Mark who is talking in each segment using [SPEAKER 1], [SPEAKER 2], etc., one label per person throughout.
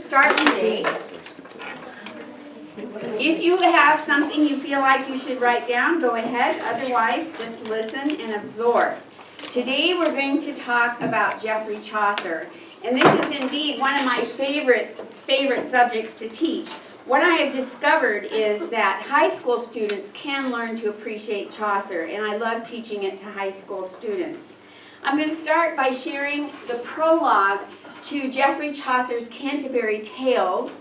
[SPEAKER 1] start today. If you have something you feel like you should write down, go ahead. Otherwise, just listen and absorb. Today we're going to talk about Geoffrey Chaucer. And this is indeed one of my favorite subjects to teach. What I have discovered is that high school students can learn to appreciate Chaucer, and I love teaching it to high school students. I'm going to start by sharing the prologue to Geoffrey Chaucer's Canterbury Tales,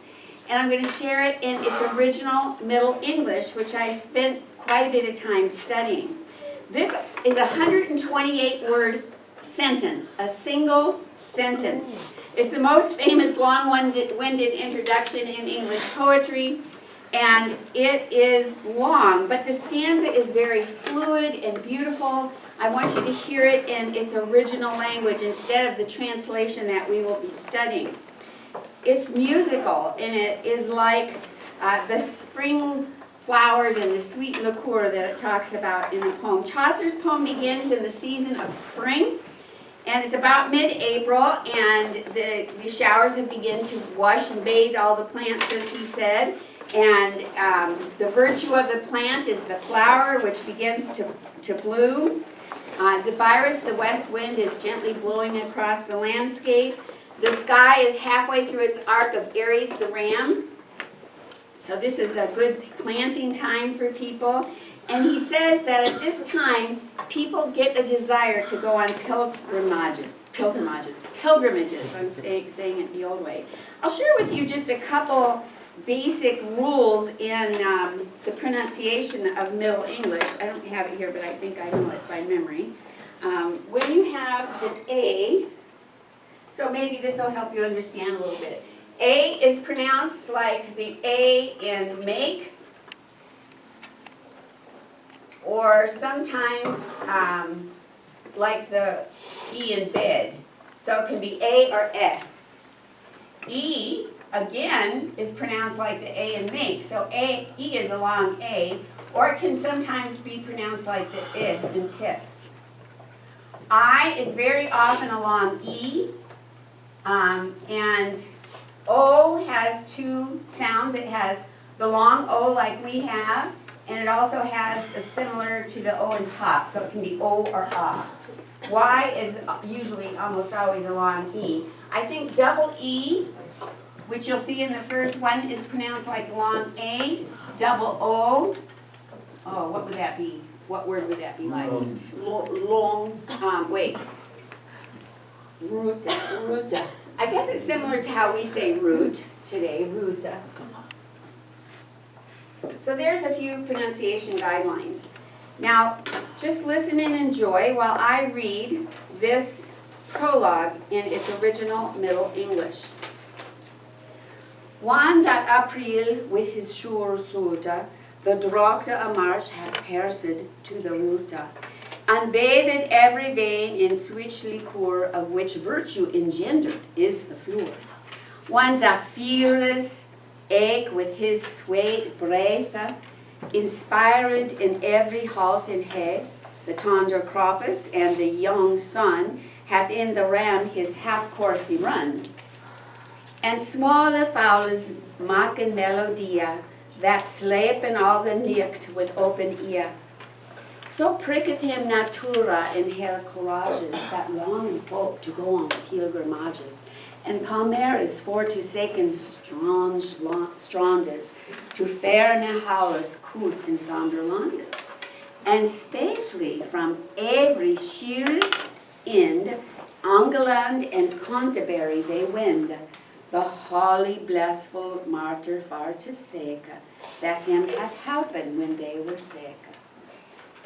[SPEAKER 1] and I'm going to share it in its original Middle English, which I spent quite a bit of time studying. This is a 128-word sentence, a single sentence. It's the most famous long-winded introduction in English poetry, and it is long, but the stanza is very fluid and beautiful. I want you to hear it in its original language instead of the translation that we will be studying. It's musical, and it is like the spring flowers and the sweet liqueur that it talks about in the poem. Chaucer's poem begins in the season of spring, and it's about mid-April, and the showers have begun to wash and bathe all the plants, as he said. And the virtue of the plant is the flower, which begins to bloom. Zephyrus, the west wind, is gently blowing across the landscape. The sky is halfway through its arc of Aries the ram. So this is a good planting time for people. And he says that at this time, people get a desire to go on pilgrimages. I'm saying it the old way. I'll share with you just a couple basic rules in the pronunciation of Middle English. I don't have it here, but I think I know it by memory. When you have the A, so maybe this will help you understand a little bit. A is pronounced like the A in make, or sometimes like the E in bed. So it can be A or E. E, again, is pronounced like the A in make. So E is a long A, or it can sometimes be pronounced like the I in tip. I is very often a long E, and O has two sounds. It has the long O like we have, and it also has a similar to the O in top, so it can be O or A. Y is usually almost always a long E. I think double E, which you'll see in the first one, is pronounced like long A. Double O, oh, what would that be? What word would that be like? Wait. Ruta. I guess it's similar to how we say root today, ruta. So there's a few pronunciation guidelines. Now, just listen and enjoy while I read this prologue in its original Middle English. One that April with his sure soda, the doctor a march had pierced to the ruta, and bathed every vein in sweet liqueur, of which virtue engendered is the flour. One Zephyrus eke with his sweet breath, inspired in every halt and head, the tender croppus and the young sun hath in the ram his half-coursey run. And smalle fowls maken melodia, that slapen all the night with open ear. So pricketh him natura in her courages, that long folk to go on pilgrimages, and palmeris for to second strandes, to ferne houses couth in Sonderlandes. And specially from every sheerest end, Angeland and Canterbury they wend, the holy blessful martyr far to sake, that him hath helpen when they were sick.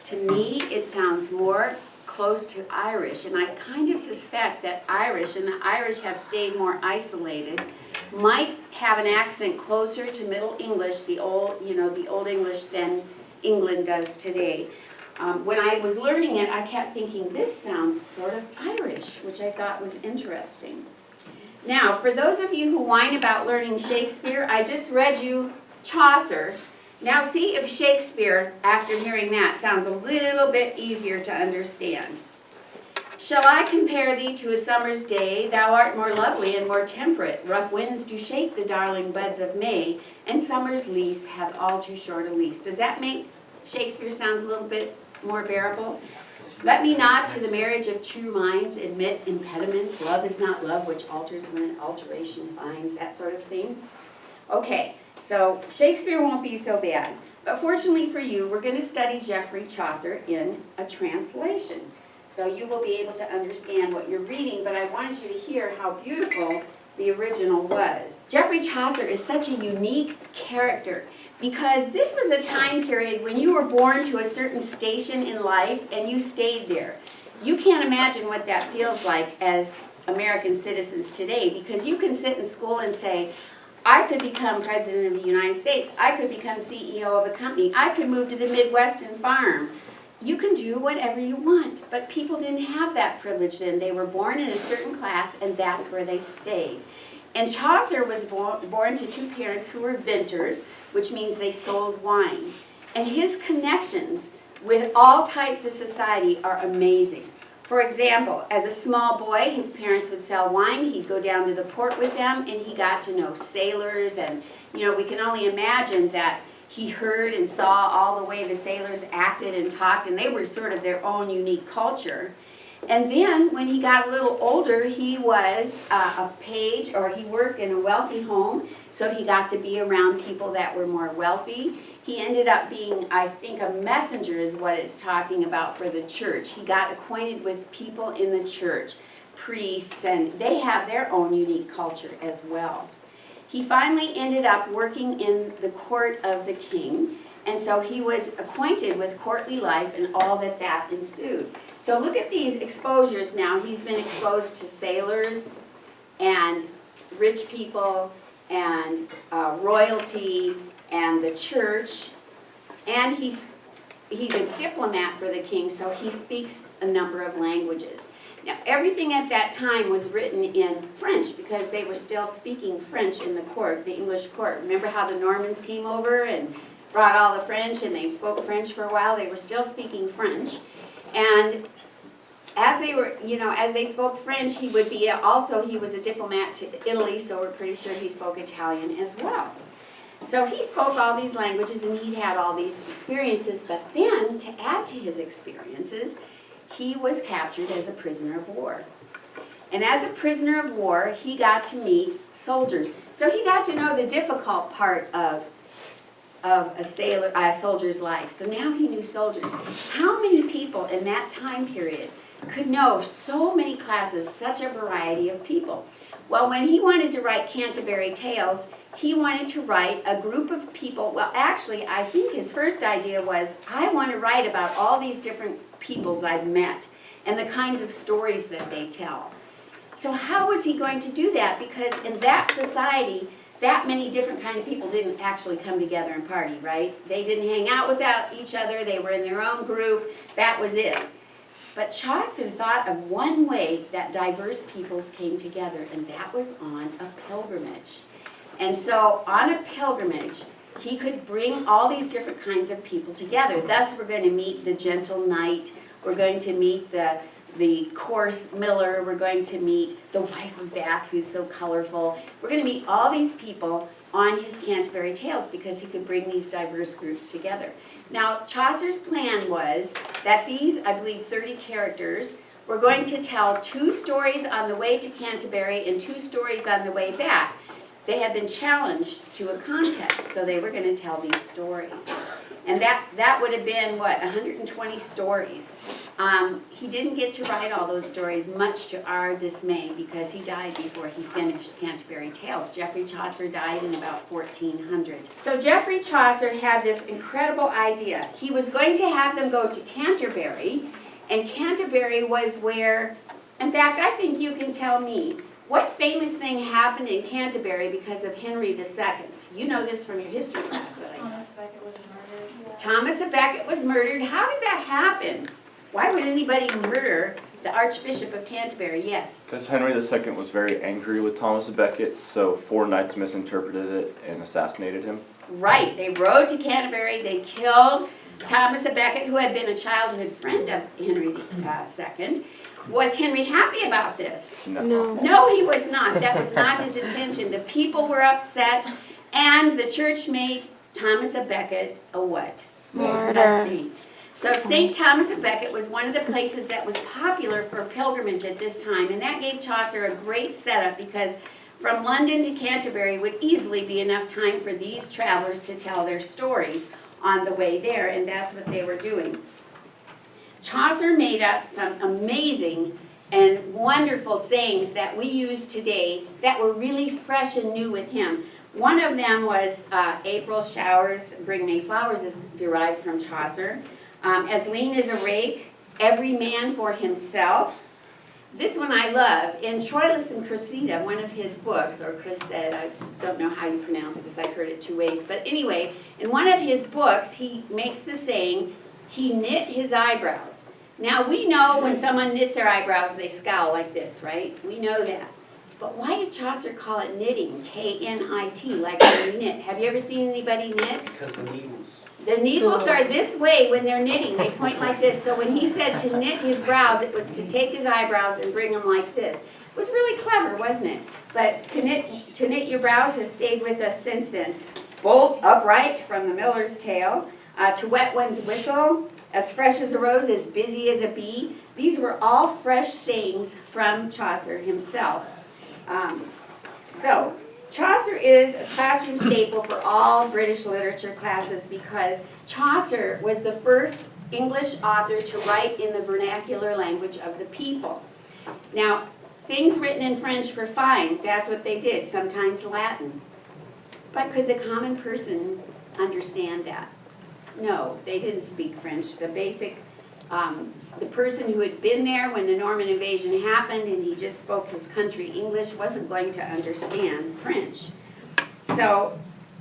[SPEAKER 1] To me, it sounds more close to Irish, and I kind of suspect that Irish, and the Irish have stayed more isolated, might have an accent closer to Middle English, the old English, than England does today. When I was learning it, I kept thinking, this sounds sort of Irish, which I thought was interesting. Now, for those of you who whine about learning Shakespeare, I just read you Chaucer. Now see if Shakespeare, after hearing that, sounds a little bit easier to understand. Shall I compare thee to a summer's day? Thou art more lovely and more temperate. Rough winds do shake the darling buds of May, and summer's lease hath all too short a lease. Does that make Shakespeare sound a little bit more bearable? Let me not to the marriage of true minds admit impediments. Love is not love which alters when an alteration finds, that sort of thing. Okay, so Shakespeare won't be so bad. But fortunately for you, we're going to study Geoffrey Chaucer in a translation. So you will be able to understand what you're reading, but I wanted you to hear how beautiful the original was. Geoffrey Chaucer is such a unique character because this was a time period when you were born to a certain station in life and you stayed there. You can't imagine what that feels like as American citizens today, because you can sit in school and say, I could become president of the United States, I could become CEO of a company, I could move to the Midwest and farm. You can do whatever you want, but people didn't have that privilege then. They were born in a certain class, and that's where they stayed. And Chaucer was born to two parents who were vintners, which means they sold wine. And his connections with all types of society are amazing. For example, as a small boy, his parents would sell wine. He'd go down to the port with them, and he got to know sailors. And, you know, we can only imagine that he heard and saw all the way the sailors acted and talked, and they were sort of their own unique culture. And then when he got a little older, he was a page, or he worked in a wealthy home, so he got to be around people that were more wealthy. He ended up being, I think, a messenger is what it's talking about for the church. He got acquainted with people in the church, priests, and they have their own unique culture as well. He finally ended up working in the court of the king, and so he was acquainted with courtly life and all that ensued. So look at these exposures now. He's been exposed to sailors and rich people and royalty and the church, and he's a diplomat for the king, so he speaks a number of languages. Now, everything at that time was written in French because they were still speaking French in the court, the English court. Remember how the Normans came over and brought all the French and they spoke French for a while? They were still speaking French. And as they were, as they spoke French, he was a diplomat to Italy, so we're pretty sure he spoke Italian as well. So he spoke all these languages and he had all these experiences, but then to add to his experiences, he was captured as a prisoner of war. And as a prisoner of war, he got to meet soldiers. So he got to know the difficult part of a soldier's life. So now he knew soldiers. How many people in that time period could know so many classes, such a variety of people? Well, when he wanted to write Canterbury Tales, he wanted to write a group of people. Well, actually, I think his first idea was, I want to write about all these different peoples I've met and the kinds of stories that they tell. So how was he going to do that? Because in that society, that many different kind of people didn't actually come together and party, right? They didn't hang out with each other. They were in their own group. That was it. But Chaucer thought of one way that diverse peoples came together, and that was on a pilgrimage. And so on a pilgrimage, he could bring all these different kinds of people together. Thus, we're going to meet the gentle knight. We're going to meet the coarse miller. We're going to meet the wife of Bath, who's so colorful. We're going to meet all these people on his Canterbury Tales because he could bring these diverse groups together. Now, Chaucer's plan was that these, I believe, 30 characters were going to tell 2 stories on the way to Canterbury and 2 stories on the way back. They had been challenged to a contest, so they were going to tell these stories. And that would have been, 120 stories. He didn't get to write all those stories, much to our dismay, because he died before he finished Canterbury Tales. Geoffrey Chaucer died in about 1400. So Geoffrey Chaucer had this incredible idea. He was going to have them go to Canterbury, and Canterbury was where, in fact, I think you can tell me, what famous thing happened in Canterbury because of Henry II? You know this from your history class that I taught.
[SPEAKER 2] Thomas Becket was murdered.
[SPEAKER 1] Thomas à Becket was murdered. How did that happen? Why would anybody murder the Archbishop of Canterbury? Yes?
[SPEAKER 3] Because Henry II was very angry with Thomas à Becket, so 4 knights misinterpreted it and assassinated him.
[SPEAKER 1] Right. They rode to Canterbury. They killed Thomas à Becket, who had been a childhood friend of Henry II. Was Henry happy about this?
[SPEAKER 2] No.
[SPEAKER 1] No, he was not. That was not his intention. The people were upset, and the church made Thomas of Becket a what?
[SPEAKER 2] Martyr.
[SPEAKER 1] A saint. So St. Thomas of Becket was one of the places that was popular for pilgrimage at this time, and that gave Chaucer a great setup because from London to Canterbury would easily be enough time for these travelers to tell their stories on the way there, and that's what they were doing. Chaucer made up some amazing and wonderful sayings that we use today that were really fresh and new with him. One of them was April showers bring May flowers is derived from Chaucer. As lean as a rake, every man for himself. This one I love. In Troilus and Cressida, one of his books, or Cressida, I don't know how you pronounce it because I've heard it two ways. But anyway, in one of his books, he makes the saying, he knit his eyebrows. Now we know when someone knits their eyebrows, they scowl like this, right? We know that. But why did Chaucer call it knitting? K-N-I-T, like when you knit. Have you ever seen anybody knit?
[SPEAKER 4] Because the needles.
[SPEAKER 1] The needles are this way when they're knitting. They point like this. So when he said to knit his brows, it was to take his eyebrows and bring them like this. It was really clever, wasn't it? But to knit your brows has stayed with us since then. Bolt upright from the miller's tale. To wet one's whistle, as fresh as a rose, as busy as a bee. These were all fresh sayings from Chaucer himself. So Chaucer is a classroom staple for all British literature classes because Chaucer was the first English author to write in the vernacular language of the people. Now, things written in French were fine. That's what they did, sometimes Latin. But could the common person understand that? No, they didn't speak French. The person who had been there when the Norman invasion happened and he just spoke his country English wasn't going to understand French. So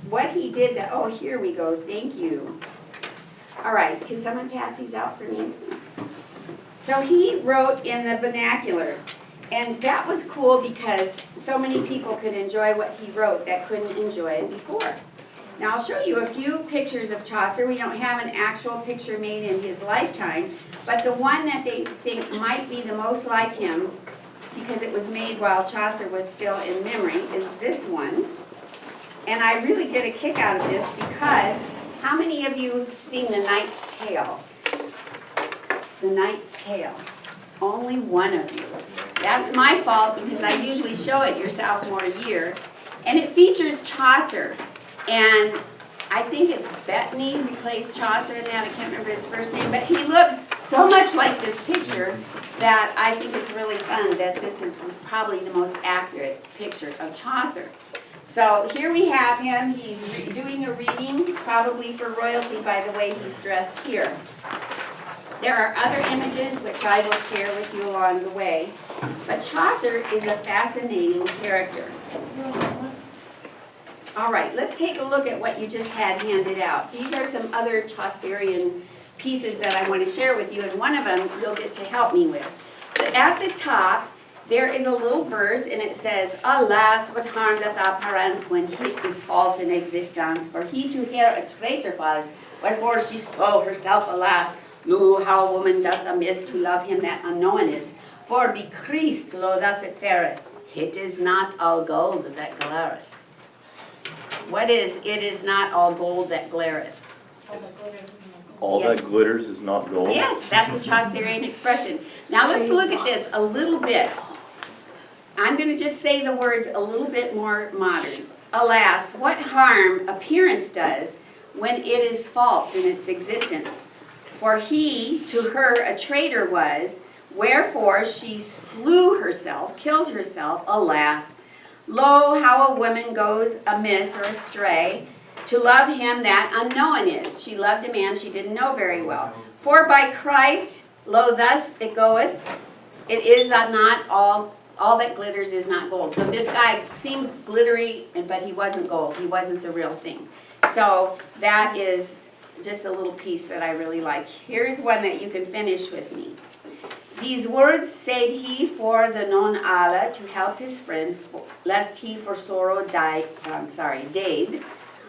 [SPEAKER 1] what he did, oh, here we go, thank you. All right, can someone pass these out for me? So he wrote in the vernacular, and that was cool because so many people could enjoy what he wrote that couldn't enjoy it before. Now I'll show you a few pictures of Chaucer. We don't have an actual picture made in his lifetime, but the one that they think might be the most like him, because it was made while Chaucer was still in memory, is this one. And I really get a kick out of this because how many of you have seen The Knight's Tale? The Knight's Tale. Only one of you. That's my fault because I usually show it your sophomore year. And it features Chaucer. And I think it's Bettany who plays Chaucer in that. I can't remember his first name. But he looks so much like this picture that I think it's really fun that this is probably the most accurate picture of Chaucer. So here we have him. He's doing a reading, probably for royalty by the way he's dressed here. There are other images which I will share with you along the way. But Chaucer is a fascinating character. All right, let's take a look at what you just had handed out. These are some other Chaucerian pieces that I want to share with you, and one of them you'll get to help me with. But at the top, there is a little verse, and it says, "Alas, what harm doth apparence when hit is false in existence? For he to her a traitor was, wherefore she stole herself, alas. Lo, how a woman doth amiss to love him that unknown is. For be Christ, lo, thus it fareth. It is not all gold that glareth." What is, it is not all gold that glareth?
[SPEAKER 3] All
[SPEAKER 1] Yes.
[SPEAKER 3] that glitters is not gold?
[SPEAKER 1] Yes, that's a Chaucerian expression. Now let's look at this a little bit. I'm going to just say the words a little bit more modern. Alas, what harm appearance does when it is false in its existence. For he to her a traitor was, wherefore she slew herself, killed herself, alas. Lo, how a woman goes amiss or astray to love him that unknown is. She loved a man she didn't know very well. For by Christ, lo, thus it goeth, it is not all that glitters is not gold. So this guy seemed glittery, but he wasn't gold. He wasn't the real thing. So that is just a little piece that I really like. Here's one that you can finish with me. These words said he for the non alla to help his friend, lest he for sorrow died.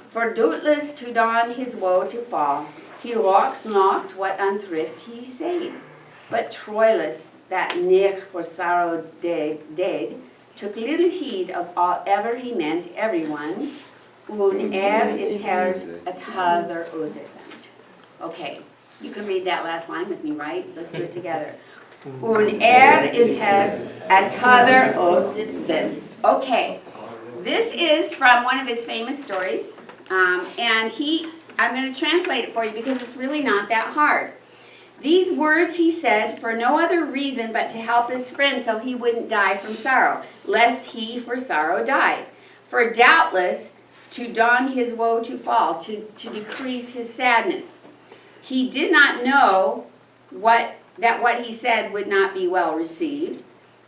[SPEAKER 1] For doubtless to don his woe to fall, he walked not what unthrift he said. But Troilus that ne'er for sorrow dead, took little heed of all ever he meant everyone, un it herd a t'other udevent. Okay, you can read that last line with me, right? Let's do it together. Un it herd a t'other udevent. Okay, this is from one of his famous stories, and I'm going to translate it for you because it's really not that hard. These words he said for no other reason but to help his friend so he wouldn't die from sorrow, lest he for sorrow died. For doubtless to don his woe to fall, to decrease his sadness. He did not know that what he said would not be well received,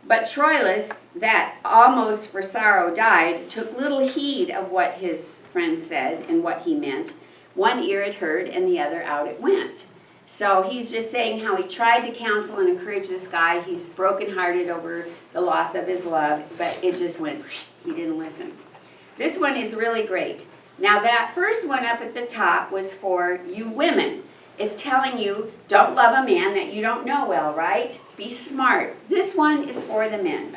[SPEAKER 1] but Troilus, that almost for sorrow died, took little heed of what his friend said and what he meant. One ear it heard and the other out it went. So he's just saying how he tried to counsel and encourage this guy. He's brokenhearted over the loss of his love, but it just went, he didn't listen. This one is really great. Now that first one up at the top was for you women. It's telling you, don't love a man that you don't know well, right? Be smart. This one is for the men.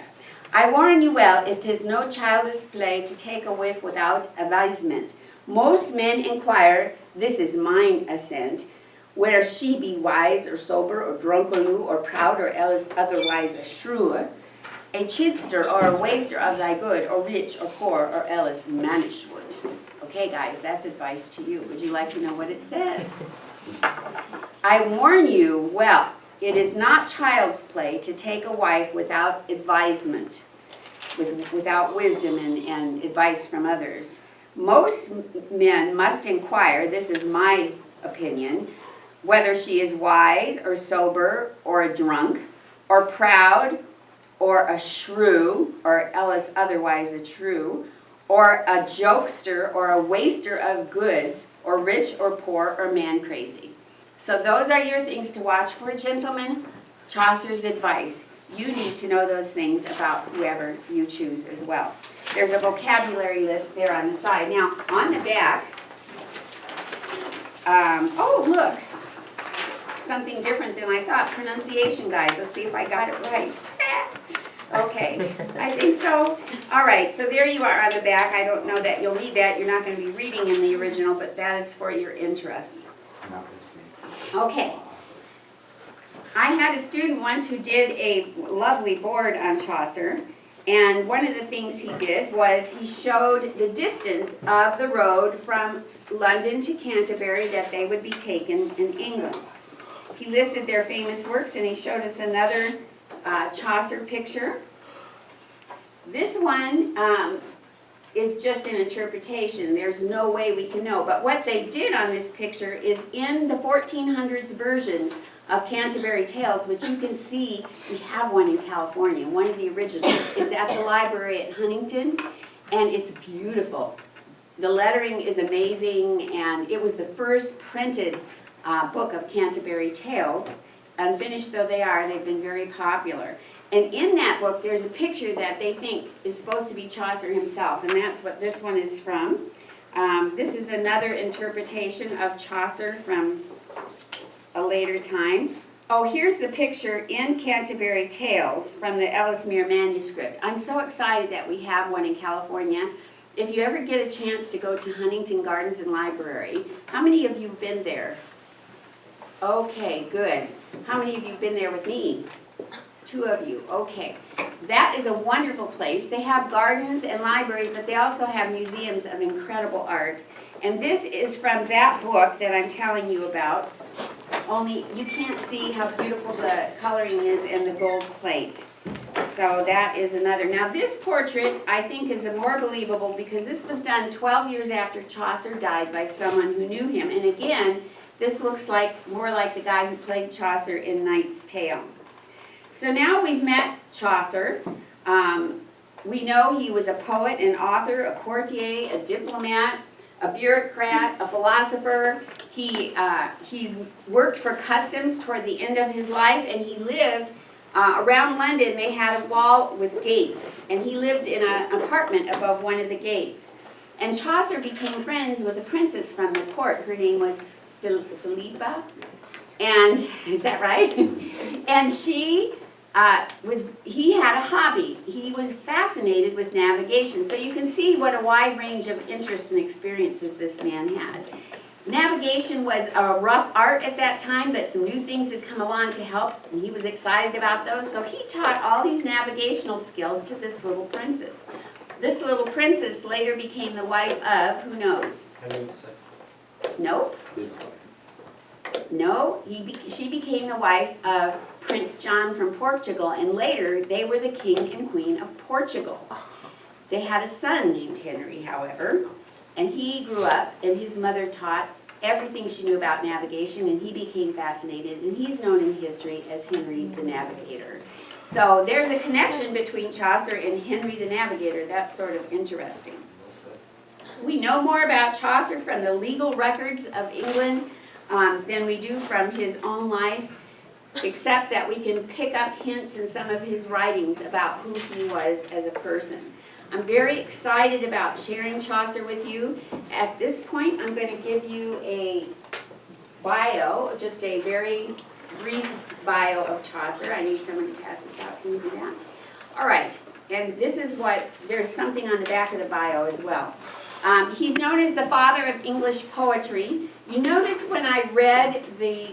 [SPEAKER 1] I warn you well, it is no childish play to take a whiff without advisement. Most men inquire, this is mine assent, whether she be wise or sober or drunkaroo or proud or else otherwise a shrew, a chidster or a waster of thy good, or rich or poor or else mannish would. Okay guys, that's advice to you. Would you like to know what it says? I warn you, well, it is not child's play to take a wife without advisement, without wisdom and advice from others. Most men must inquire, this is my opinion, whether she is wise or sober or a drunk or proud or a shrew or else otherwise a true or a jokester or a waster of goods or rich or poor or man crazy. So those are your things to watch for, gentlemen. Chaucer's advice. You need to know those things about whoever you choose as well. There's a vocabulary list there on the side. Now, on the back, oh, look. Something different than I thought. Pronunciation, guys. Let's see if I got it right. Okay, I think so. All right, so there you are on the back. I don't know that you'll need that. You're not going to be reading in the original, but that is for your interest. Okay. I had a student once who did a lovely board on Chaucer, and one of the things he did was he showed the distance of the road from London to Canterbury that they would be taken in England. He listed their famous works, and he showed us another Chaucer picture. This one is just an interpretation. There's no way we can know. But what they did on this picture is in the 1400s version of Canterbury Tales, which you can see, we have one in California, one of the originals. It's at the library at Huntington, and it's beautiful. The lettering is amazing, and it was the first printed book of Canterbury Tales. Unfinished though they are, they've been very popular. And in that book, there's a picture that they think is supposed to be Chaucer himself, and that's what this one is from. This is another interpretation of Chaucer from a later time. Oh, here's the picture in Canterbury Tales from the Ellesmere manuscript. I'm so excited that we have one in California. If you ever get a chance to go to Huntington Gardens and Library, how many of you have been there? Okay, good. How many of you have been there with me? 2 of you, okay. That is a wonderful place. They have gardens and libraries, but they also have museums of incredible art. And this is from that book that I'm telling you about, only you can't see how beautiful the coloring is in the gold plate. So that is another. Now this portrait, I think, is more believable because this was done 12 years after Chaucer died by someone who knew him. And again, this looks like more like the guy who played Chaucer in Knight's Tale. So now we've met Chaucer. We know he was a poet, an author, a courtier, a diplomat, a bureaucrat, a philosopher. He worked for customs toward the end of his life, and he lived around London. They had a wall with gates, and he lived in an apartment above one of the gates. And Chaucer became friends with a princess from the court. Her name was Philippa, and is that right? And she he had a hobby. He was fascinated with navigation. So you can see what a wide range of interests and experiences this man had. Navigation was a rough art at that time, but some new things had come along to help, and he was excited about those. So he taught all these navigational skills to this little princess. This little princess later became the wife of, who knows? Nope. No, she became the wife of Prince John from Portugal, and later they were the king and queen of Portugal. They had a son named Henry, however, and he grew up, and his mother taught everything she knew about navigation, and he became fascinated, and he's known in history as Henry the Navigator. So there's a connection between Chaucer and Henry the Navigator. That's sort of interesting. We know more about Chaucer from the legal records of England than we do from his own life, except that we can pick up hints in some of his writings about who he was as a person. I'm very excited about sharing Chaucer with you. At this point, I'm going to give you a bio, just a very brief bio of Chaucer. I need someone to pass this out. Can you do that? All right, and this is what, there's something on the back of the bio as well. He's known as the father of English poetry. You notice when I read the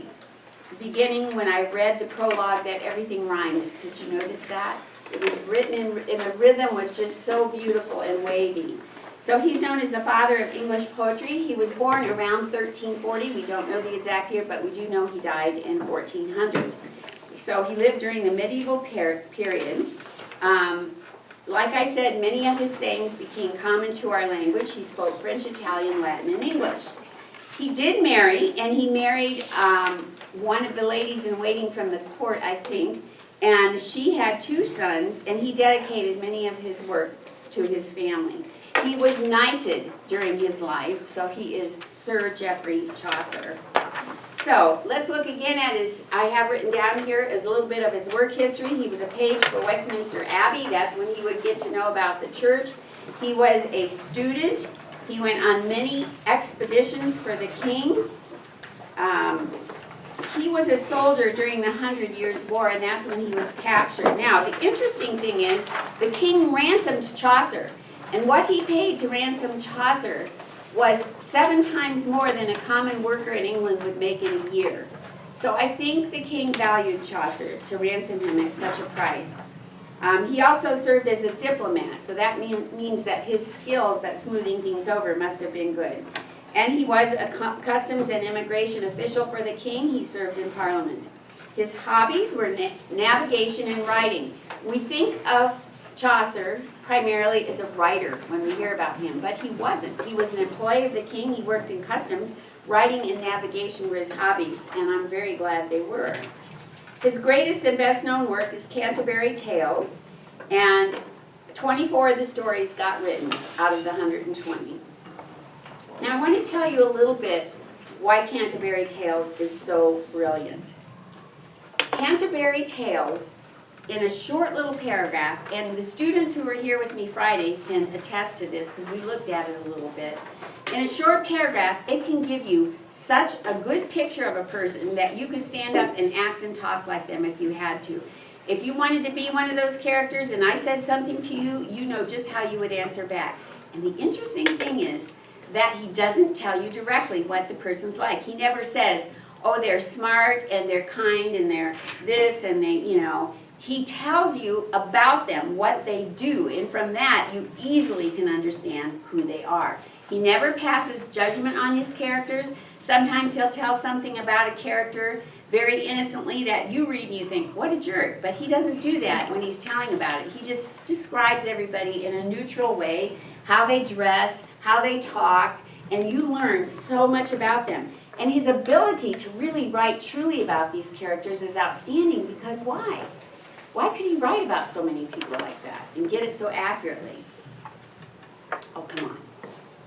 [SPEAKER 1] beginning, when I read the prologue, that everything rhymed. Did you notice that? It was written in the rhythm was just so beautiful and wavy. So he's known as the father of English poetry. He was born around 1340. We don't know the exact year, but we do know he died in 1400. So he lived during the medieval period. Like I said, many of his sayings became common to our language. He spoke French, Italian, Latin, and English. He did marry, and he married one of the ladies in waiting from the court, I think, and she had 2 sons, and he dedicated many of his works to his family. He was knighted during his life, so he is Sir Geoffrey Chaucer. So let's look again at his, I have written down here a little bit of his work history. He was a page for Westminster Abbey. That's when he would get to know about the church. He was a student. He went on many expeditions for the king. He was a soldier during the 100 Years' War, and that's when he was captured. Now, the interesting thing is, the king ransomed Chaucer, and what he paid to ransom Chaucer was 7 times more than a common worker in England would make in a year. So I think the king valued Chaucer to ransom him at such a price. He also served as a diplomat, so that means that his skills at smoothing things over must have been good. And he was a customs and immigration official for the king. He served in Parliament. His hobbies were navigation and writing. We think of Chaucer primarily as a writer when we hear about him, but he wasn't. He was an employee of the king. He worked in customs. Writing and navigation were his hobbies, and I'm very glad they were. His greatest and best known work is Canterbury Tales, and 24 of the stories got written out of the 120. Now I want to tell you a little bit why Canterbury Tales is so brilliant. Canterbury Tales, in a short little paragraph, and the students who were here with me Friday can attest to this because we looked at it a little bit. In a short paragraph, it can give you such a good picture of a person that you could stand up and act and talk like them if you had to. If you wanted to be one of those characters and I said something to you, you know just how you would answer back. And the interesting thing is that he doesn't tell you directly what the person's like. He never says, oh, they're smart and they're kind and they're this and they, you know. He tells you about them, what they do, and from that you easily can understand who they are. He never passes judgment on his characters. Sometimes he'll tell something about a character very innocently that you read and you think, what a jerk. But he doesn't do that when he's telling about it. He just describes everybody in a neutral way, how they dressed, how they talked, and you learn so much about them. And his ability to really write truly about these characters is outstanding because why? Why could he write about so many people like that and get it so accurately? Oh, come on.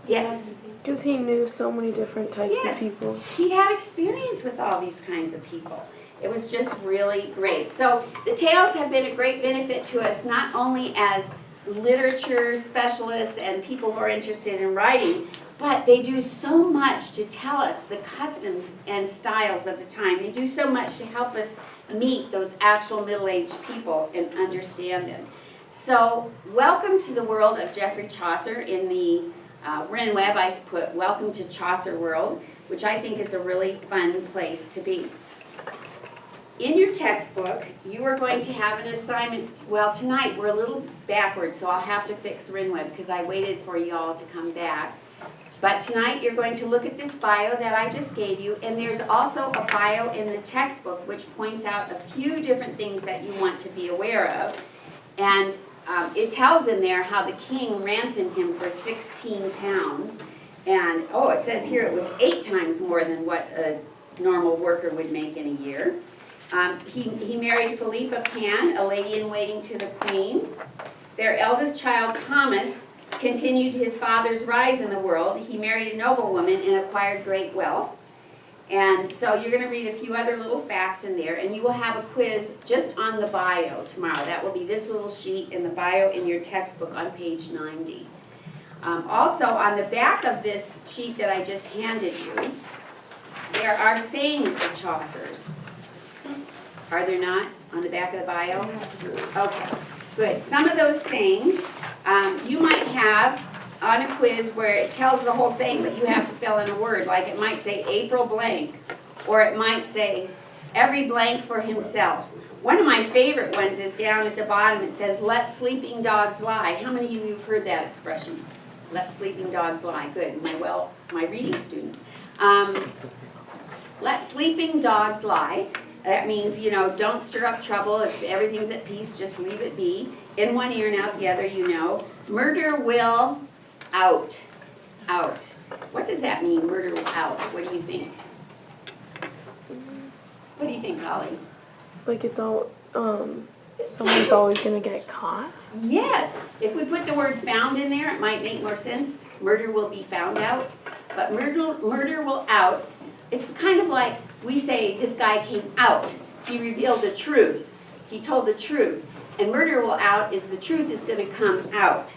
[SPEAKER 1] Yes?
[SPEAKER 2] Because he knew so many different types of people.
[SPEAKER 1] He had experience with all these kinds of people. It was just really great. So the tales have been a great benefit to us, not only as literature specialists and people who are interested in writing, but they do so much to tell us the customs and styles of the time. They do so much to help us meet those actual middle-aged people and understand them. So, welcome to the world of Geoffrey Chaucer. In the Wren Web, I put welcome to Chaucer World, which I think is a really fun place to be. In your textbook, you are going to have an assignment. Well, tonight we're a little backwards, so I'll have to fix Wren Web because I waited for you all to come back. But tonight you're going to look at this bio that I just gave you, and there's also a bio in the textbook which points out a few different things that you want to be aware of. And it tells in there how the king ransomed him for 16 pounds. And, oh, it says here it was 8 times more than what a normal worker would make in a year. He married Philippa Pan, a lady-in-waiting to the queen. Their eldest child, Thomas, continued his father's rise in the world. He married a noblewoman and acquired great wealth. And so you're going to read a few other little facts in there, and you will have a quiz just on the bio tomorrow. That will be this little sheet in the bio in your textbook on page 90. Also, on the back of this sheet that I just handed you, there are sayings of Chaucer's. Are there not on the back of the bio? Okay, good. Some of those sayings you might have on a quiz where it tells the whole saying, but you have to fill in a word. Like it might say April blank, or it might say every blank for himself. One of my favorite ones is down at the bottom. It says, let sleeping dogs lie. How many of you have heard that expression? Let sleeping dogs lie. Good, my reading students. Let sleeping dogs lie. That means, you know, don't stir up trouble. If everything's at peace, just leave it be. In one ear and out the other, you know. Murder will out. Out. What does that mean, murder will out? What do you think? What do you think, Holly?
[SPEAKER 2] Like it's all, someone's always gonna get caught.
[SPEAKER 1] Yes. If we put the word found in there, it might make more sense. Murder will be found out. But murder will out. It's kind of like we say this guy came out. He revealed the truth. He told the truth. And murder will out is the truth is going to come out.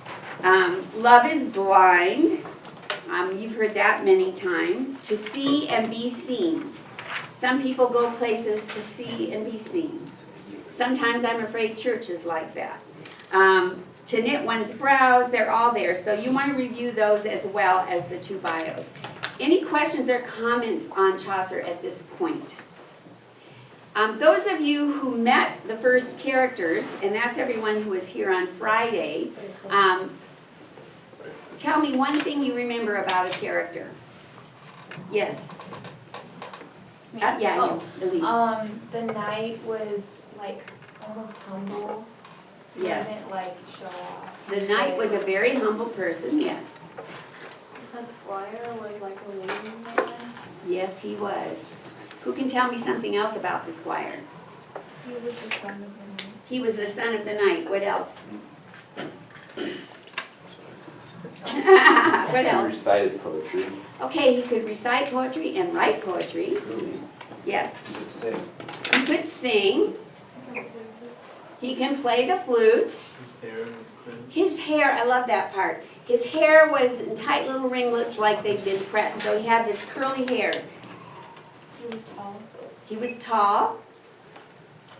[SPEAKER 1] Love is blind. You've heard that many times. To see and be seen. Some people go places to see and be seen. Sometimes I'm afraid church is like that. To knit one's brows, they're all there. So you want to review those as well as the 2 bios. Any questions or comments on Chaucer at this point? Those of you who met the first characters, and that's everyone who was here on Friday, tell me one thing you remember about a character. Yes? Yeah, you, Elise.
[SPEAKER 4] The knight was like almost humble.
[SPEAKER 1] Yes.
[SPEAKER 4] He didn't like show off.
[SPEAKER 1] The knight was a very humble person, yes.
[SPEAKER 4] The squire was like a lady's man.
[SPEAKER 1] Yes, he was. Who can tell me something else about the squire?
[SPEAKER 4] He was the son of the knight.
[SPEAKER 1] He was the son of the knight. What else? What
[SPEAKER 5] He
[SPEAKER 1] else?
[SPEAKER 5] recited poetry.
[SPEAKER 1] Okay, he could recite poetry and write poetry. Yes.
[SPEAKER 5] He could sing.
[SPEAKER 1] He could sing. He can play the flute.
[SPEAKER 6] His hair was good.
[SPEAKER 1] His hair, I love that part. His hair was in tight little ringlets like they'd been pressed. So he had this curly hair.
[SPEAKER 4] He was tall.
[SPEAKER 1] He was tall.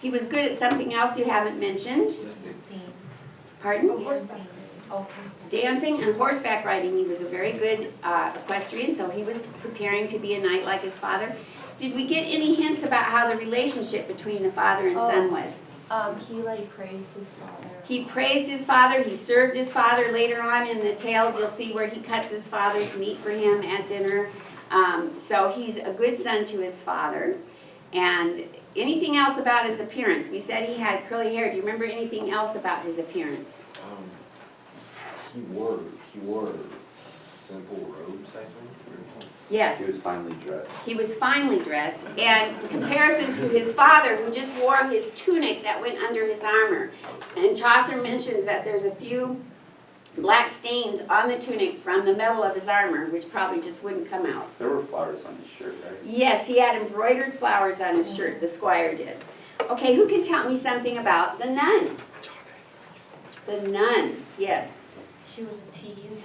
[SPEAKER 1] He was good at something else you haven't mentioned.
[SPEAKER 4] Dancing.
[SPEAKER 1] Pardon?
[SPEAKER 4] Dancing. Oh,
[SPEAKER 1] Dancing and horseback riding. He was a very good equestrian, so he was preparing to be a knight like his father. Did we get any hints about how the relationship between the father and son was?
[SPEAKER 4] he like praised his father.
[SPEAKER 1] He praised his father, he served his father. Later on in the tales, you'll see where he cuts his father's meat for him at dinner. So he's a good son to his father. And anything else about his appearance? We said he had curly hair. Do you remember anything else about his appearance?
[SPEAKER 5] He wore simple robes, I think.
[SPEAKER 1] Yes.
[SPEAKER 5] He was finely dressed.
[SPEAKER 1] He was finely dressed, and in comparison to his father, who just wore his tunic that went under his armor. And Chaucer mentions that there's a few black stains on the tunic from the metal of his armor, which probably just wouldn't come out.
[SPEAKER 5] There were flowers on his shirt, right?
[SPEAKER 1] Yes, he had embroidered flowers on his shirt, the squire did. Okay, who can tell me something about the nun? The nun, yes.
[SPEAKER 4] She was a tease.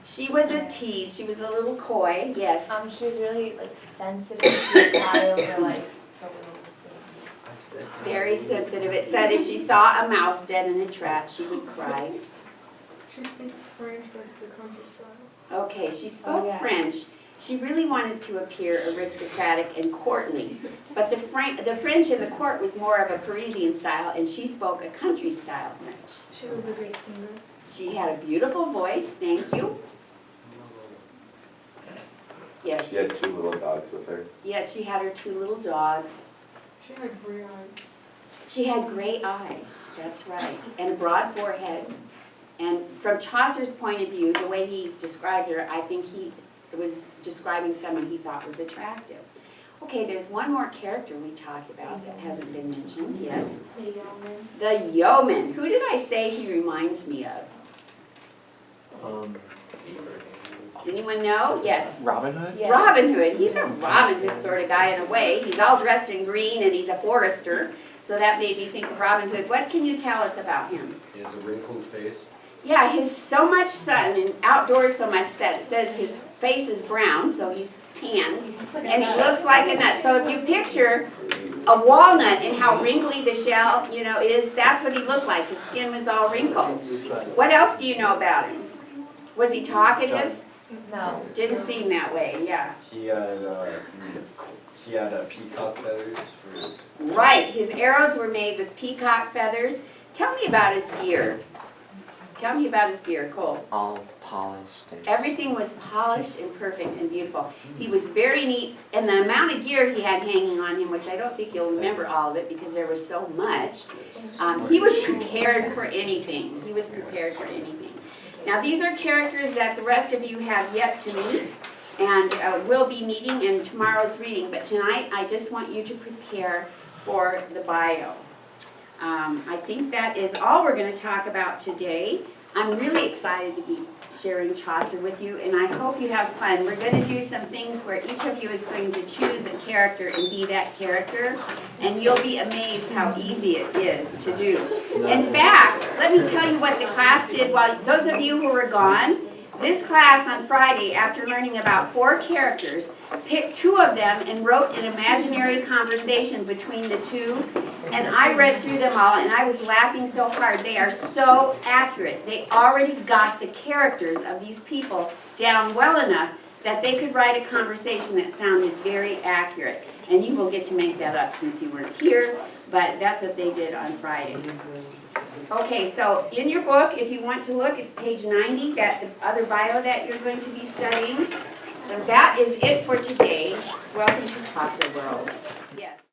[SPEAKER 1] She was a tease, she was a little coy, yes.
[SPEAKER 4] She was really like sensitive to the child or like the littlest thing.
[SPEAKER 1] Very sensitive. It said if she saw a mouse dead in a trap, she would cry.
[SPEAKER 4] She speaks French like the countryside.
[SPEAKER 1] Okay, she spoke
[SPEAKER 4] Oh, yeah.
[SPEAKER 1] French. She really wanted to appear aristocratic and courtly, but the French in the court was more of a Parisian style, and she spoke a country style French.
[SPEAKER 4] She was a great singer.
[SPEAKER 1] She had a beautiful voice, thank you. Yes,
[SPEAKER 5] She had 2 little dogs with her.
[SPEAKER 1] yes, she had her 2 little dogs.
[SPEAKER 4] She had gray eyes.
[SPEAKER 1] She had gray eyes, that's right, and a broad forehead. And from Chaucer's point of view, the way he described her, I think he was describing someone he thought was attractive. Okay, there's one more character we talked about that hasn't been mentioned, yes?
[SPEAKER 4] The yeoman.
[SPEAKER 1] The yeoman. Who did I say he reminds me of? Anyone know? Yes.
[SPEAKER 3] Robin Hood?
[SPEAKER 4] Yeah.
[SPEAKER 1] Robin Hood. He's a Robin Hood sort of guy in a way. He's all dressed in green and he's a forester. So that made me think of Robin Hood. What can you tell us about him?
[SPEAKER 5] He has a wrinkled face.
[SPEAKER 1] Yeah, he's so much sun and outdoors so much that it says his face is brown, so he's tan, and he looks like a nut. So if you picture a walnut and how wrinkly the shell, is, that's what he looked like. His skin was all wrinkled. What else do you know about him? Was he talkative?
[SPEAKER 4] No.
[SPEAKER 1] Didn't seem that way, yeah.
[SPEAKER 6] He had peacock feathers for his.
[SPEAKER 1] Right, his arrows were made with peacock feathers. Tell me about his gear. Tell me about his gear, Cole.
[SPEAKER 7] All polished. And
[SPEAKER 1] Everything was polished and perfect and beautiful. He was very neat, and the amount of gear he had hanging on him, which I don't think you'll remember all of it because there was so much, he was prepared for anything. He was prepared for anything. Now, these are characters that the rest of you have yet to meet and will be meeting in tomorrow's reading, but tonight I just want you to prepare for the bio. I think that is all we're going to talk about today. I'm really excited to be sharing Chaucer with you, and I hope you have fun. We're going to do some things where each of you is going to choose a character and be that character, and you'll be amazed how easy it is to do. In fact, let me tell you what the class did while those of you who were gone. This class on Friday, after learning about 4 characters, picked 2 of them and wrote an imaginary conversation between the 2. And I read through them all, and I was laughing so hard. They are so accurate. They already got the characters of these people down well enough that they could write a conversation that sounded very accurate. And you will get to make that up since you weren't here, but that's what they did on Friday. Okay, so in your book, if you want to look, it's page 90, that the other bio that you're going to be studying. And that is it for today. Welcome to Chaucer World. Yes.